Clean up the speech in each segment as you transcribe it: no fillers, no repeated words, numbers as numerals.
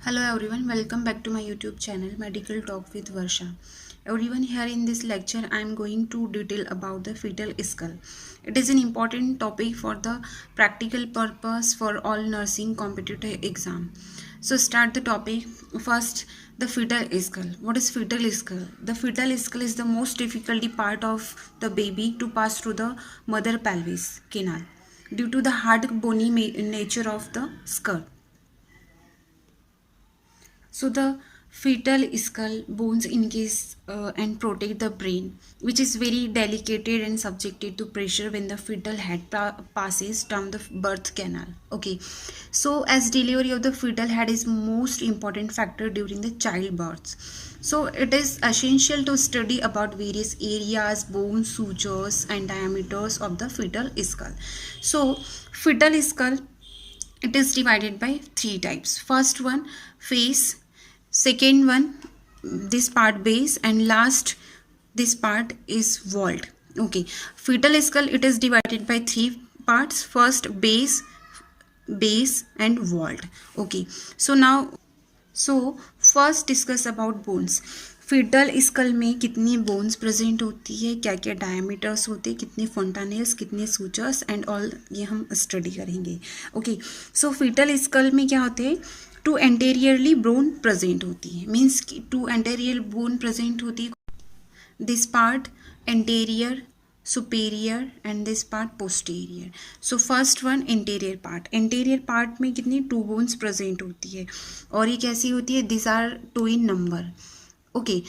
Hello everyone, welcome back to my YouTube channel Medical Talk with Varsha. Everyone, here in this lecture I am going to detail about the fetal skull. It is an important topic for the practical purpose for all nursing competitive exam. So start the topic. First, the fetal skull. What is fetal skull? The fetal skull is the most difficult part of the baby to pass through the mother pelvis canal due to the hard bony nature of the skull. So the fetal skull bones encase and protect the brain, which is very delicate and subjected to pressure when the fetal head passes down the birth canal. Okay, so as delivery of the fetal head is most important factor during the childbirth. So it is essential to study about various areas, bones, sutures and diameters of the fetal skull. So fetal skull, it is divided by three types. First one, face. Second one, this part base, and last this part is vault. Okay, fetal skull, it is divided by three parts. First base and vault. Okay, so first discuss about bones. Foetal school में कितनी bones present होती है, क्या क्या diameters होते हैं, कितने फंटानेल्स, कितने सूचर्स एंड ऑल, ये हम स्टडी करेंगे. ओके, सो फिटल स्कल में क्या होते हैं, टू एंटेरियरली बोन प्रेजेंट होती है. Means two anterior bone present होती है. This part anterior, superior and this part posterior. So first one, interior part. Interior part में कितनी टू बोन्स प्रेजेंट होती है और ये कैसी होती है, this are two in number. Okay,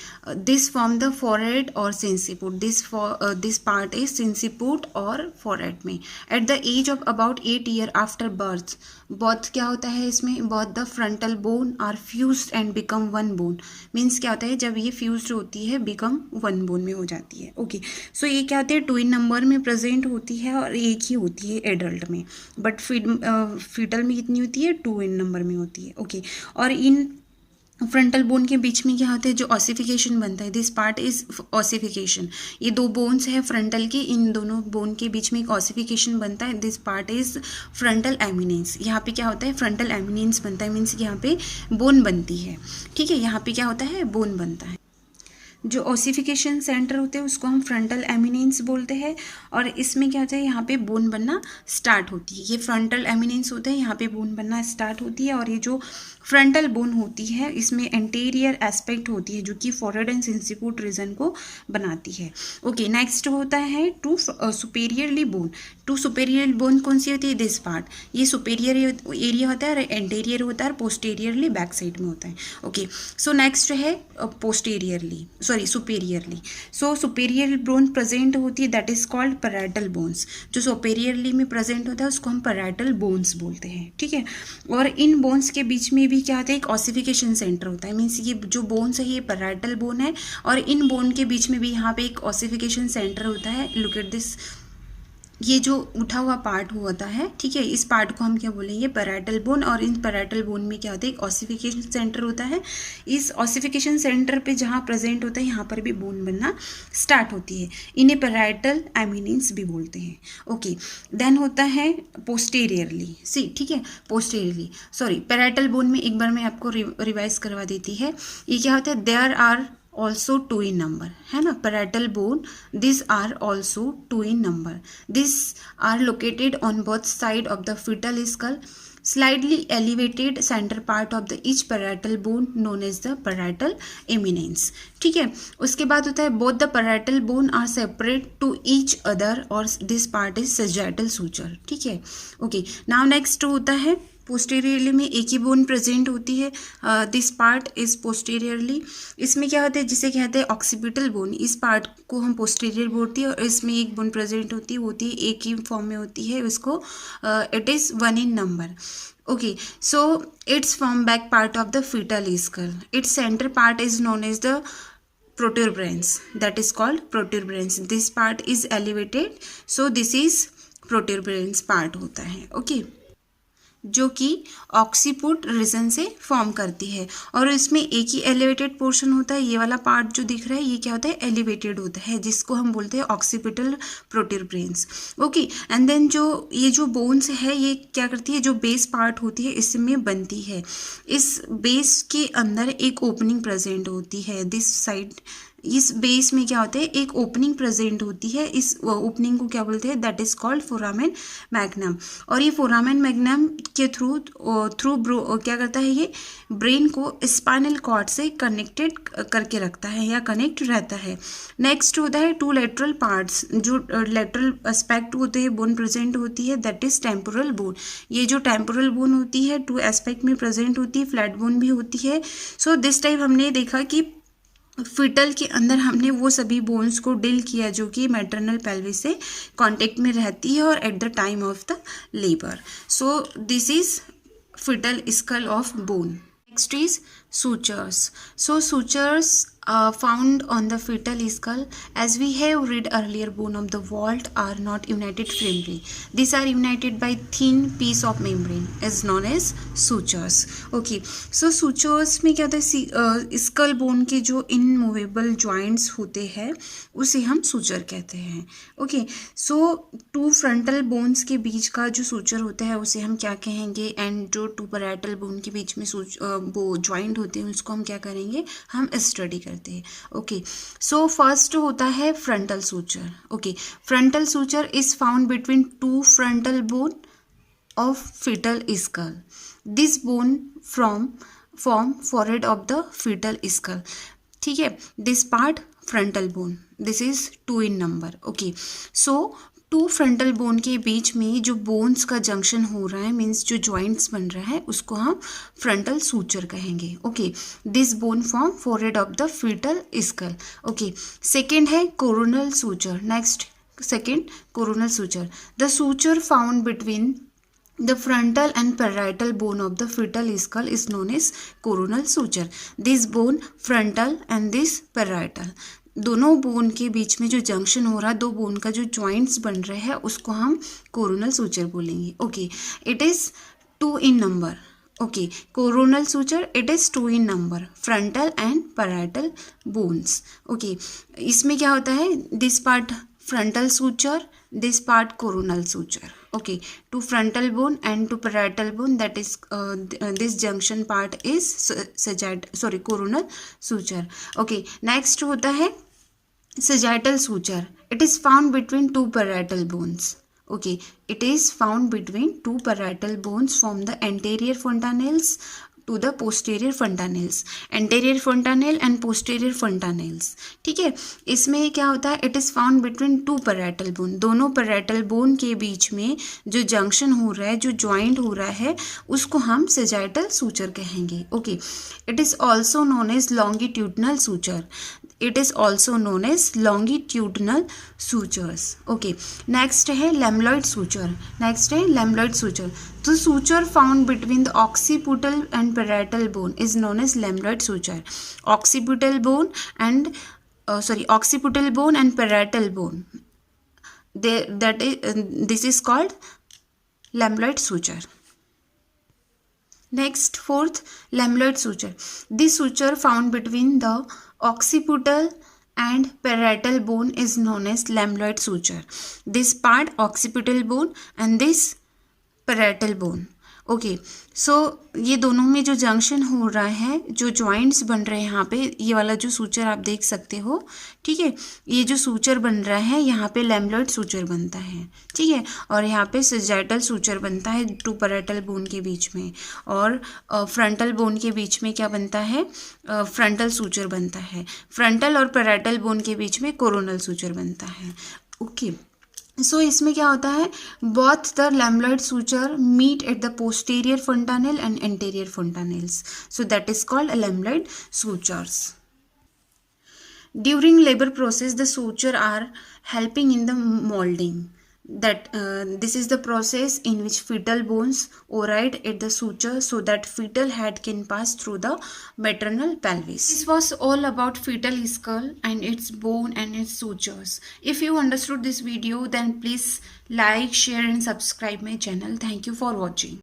this form the forehead or sinciput. This part is sinciput or forehead में. At the age of about 8 years after birth, both क्या होता है इसमें, both the frontal bone are fused and become one bone. Means क्या होता है, जब ये fused होती है become one bone में हो जाती है. Okay, so ये क्या होती है, टू इन नंबर में प्रेजेंट होती है और एक ही होती है एडल्ट में. बट फीटल में कितनी होती है, टू इन नंबर में होती है. ओके, और इन फ्रंटल बोन के बीच में क्या होता है, जो ऑसिफिकेशन बनता है, दिस पार्ट इज ऑसिफिकेशन. ये दो बोन्स है फ्रंटल के, इन दोनों बोन के बीच में एक ऑसिफिकेशन बनता है. This part is frontal eminence. यहाँ पे क्या होता है, फ्रंटल एमिनेंस बनता है. मीन्स यहाँ पे बोन बनती है. ठीक है, यहाँ पे क्या होता है, बोन बनता है. जो ऑसिफिकेशन सेंटर होते हैं उसको हम फ्रंटल एमिनेंस बोलते हैं. और इसमें क्या होता है, यहाँ पे बोन बनना स्टार्ट होती है. ये फ्रंटल एमिनेंस होता है, यहाँ पे बोन बनना स्टार्ट होती है. और ये जो फ्रंटल बोन होती है इसमें एंटीरियर एस्पेक्ट होती है जो कि फोरहेड एंड सिंसिपुट रीजन को बनाती है. ओके, नेक्स्ट होता है two superiorly bone. Two superior bone कौन सी होती है, दिस पार्ट. ये सुपेरियर एरिया होता है और एंटीरियर होता है और पोस्टीरियरली बैक साइड में होता है. ओके, सो नेक्स्ट है पोस्टीरियरली, सॉरी सुपेरियरली. सो सुपेरियर बोन प्रेजेंट होती है, that is called parietal bones. जो सुपेरियरली में प्रेजेंट होता है उसको हम पैराइटल बोन्स बोलते हैं. ठीक है, और इन बोन्स के बीच में भी क्या होता है, एक ऑसिफिकेशन सेंटर होता है. मीन्स ये जो बोन्स है ये पैराइटल बोन है और इन बोन के बीच में भी यहाँ पे एक ऑसिफिकेशन सेंटर होता है. लुक एट दिस, ये जो उठा हुआ पार्ट होता है, ठीक है, इस पार्ट को हम क्या बोलेंगे, पैराइटल बोन. और इन पैराइटल बोन में क्या होता है, एक ऑसिफिकेशन सेंटर होता है. इस ऑसिफिकेशन सेंटर पे जहाँ प्रेजेंट होता है यहाँ पर भी बोन बनना स्टार्ट होती है. इन्हें पैराइटल एमिनेंस भी बोलते हैं. ओके, देन होता है पोस्टेरियरली. सी, ठीक है, पोस्टेरियरली, सॉरी, पैराइटल बोन में एक बार मैं आपको रिवाइज करवा देती है. ये क्या होता है, there are also two in number, है ना, parietal bone, these are also two in number. These are located on both side of the fetal skull, slightly elevated center part of the each parietal bone known as the parietal eminence. ठीक है, उसके बाद होता है both the parietal bone are separate to each other और this part is sagittal suture. ठीक है. Okay, now next होता है पोस्टीरियरली में एक ही बोन प्रेजेंट होती है. This part is posteriorly. इसमें क्या होता है, जिसे कहते हैं ऑक्सीपिटल बोन, इस पार्ट को हम पोस्टीरियर बोलती है और इसमें एक बोन प्रेजेंट होती है एक ही फॉर्म में होती है. इसको it is one in number. Okay, so it's form back part of the fetal skull. It's centre part is known as the protuberance, that is called protuberance. This part is elevated, so this is protuberance part होता है. Okay, जो कि occiput reason से form करती है, और इसमें एक ही एलिवेटेड पोर्शन होता है। ये वाला पार्ट जो दिख रहा है ये क्या होता है, एलिवेटेड होता है, जिसको हम बोलते हैं occipital protuberance. Okay, and then जो ये जो बोन्स है ये क्या करती है, जो बेस पार्ट होती है इसमें बनती है। इस बेस के अंदर एक ओपनिंग प्रेजेंट होती है, दिस साइड। इस बेस में क्या होता है, एक ओपनिंग प्रेजेंट होती है। इस ओपनिंग को क्या बोलते हैं, that is called foramen magnum. और ये फोरामेन मैग्नम के थ्रू क्या करता है, ये ब्रेन को स्पाइनल कॉर्ड से कनेक्टेड करके रखता है या कनेक्ट रहता है। नेक्स्ट होता है टू लेटरल पार्ट्स, जो लेटरल एस्पेक्ट होते हैं बोन प्रेजेंट होती है, दैट इज टेम्पोरल बोन। ये जो टेम्पोरल बोन होती है टू एस्पेक्ट में प्रेजेंट होती है, फ्लैट बोन भी होती है। सो दिस टाइप हमने देखा कि फिटल के अंदर हमने वो सभी बोन्स को डील किया जो कि मैटरनल पेल्विस से कांटेक्ट में रहती है और at the time of the labour. So this is foetal skull of bone. Next is sutures. So sutures are found on the fetal skull. As we have read earlier, bone of the vault are not united firmly. These are united by thin piece of membrane is known as sutures. Okay. So sutures में क्या होता है, skull bone के जो immovable joints होते हैं उसे हम सूचर कहते हैं। Okay, so two frontal bones के बीच का जो सूचर होता है उसे हम क्या कहेंगे, एंड जो टू पैराइटल बोन के बीच में वो ज्वाइंट होते हैं उसको हम क्या करेंगे, हम स्टडी करते हैं। ओके, सो फर्स्ट होता है frontal suture. Okay, frontal suture is found between two frontal bone of fetal skull. This bone form forehead of the fetal skull. ठीक है, this part frontal bone, this is 2 in number. Okay, so two frontal bone के बीच में जो bones का junction हो रहा है, मीन्स जो जॉइंट्स बन रहा है उसको हम फ्रंटल सूचर कहेंगे। Okay, this bone form forehead of the fetal skull. Okay, second है coronal suture. Next, second coronal suture, the suture found between the frontal and parietal bone of the fetal skull is known as coronal suture. This bone frontal and this parietal, दोनों bone के बीच में जो junction हो रहा है, दो bone का जो जॉइंट्स बन रहे हैं उसको हम कोरोनल सूचर बोलेंगे। Okay, it is 2 in number. Okay, coronal suture it is 2 in number, frontal and parietal bones. Okay, इसमें क्या होता है, this part frontal suture, this part coronal suture. Okay, to frontal bone and to parietal bone, that is this junction part is coronal suture. Okay, next होता है sagittal suture. It is found between two parietal bones. Okay, it is found between two parietal bones from the anterior fontanelles to the posterior fontanelles, anterior fontanelle and posterior fontanelles. ठीक है, इसमें क्या होता है, it is found between two parietal bone, दोनों parietal bone के बीच में जो जंक्शन हो रहा है, जो ज्वाइंट हो रहा है उसको हम सेजाइटल सूचर कहेंगे। Okay, it is also known as longitudinal suture, it is also known as longitudinal sutures. Okay, next है लैमलॉइड सूचर। नेक्स्ट है लैमलॉइड सूचर, तो suture found between the occipital and parietal bone is known as lambdoid suture. Occipital bone and occipital bone and parietal bone, this is called lamellate suture. Next, fourth, lamellate suture. This suture found between the occipital and parietal bone is known as lamellate suture. This part occipital bone and this parietal bone. Okay, so ये दोनों में जो junction हो रहा है, जो joints बन रहे हैं यहाँ पे, ये वाला जो सूचर आप देख सकते हो, ठीक है, ये जो सूचर बन रहा है यहाँ पे लैमलॉइड सूचर बनता है। ठीक है, और यहाँ पे सेजाइटल सूचर बनता है टू पैराइटल बोन के बीच में, और फ्रंटल बोन के बीच में क्या बनता है, फ्रंटल सूचर बनता है। फ्रंटल और पैराइटल बोन के बीच में कोरोनल सूचर बनता है। ओके, सो इसमें क्या होता है, both the lambdoid suture meet at the posterior fontanelle and anterior fontanelles, so that is called lambdoid sutures. During labor process, the suture are helping in the molding. This is the process in which fetal bones oride at the suture so that fetal head can pass through the maternal pelvis. This was all about fetal skull and its bone and its sutures. If you understood this video, then please like, share and subscribe my channel. Thank you for watching.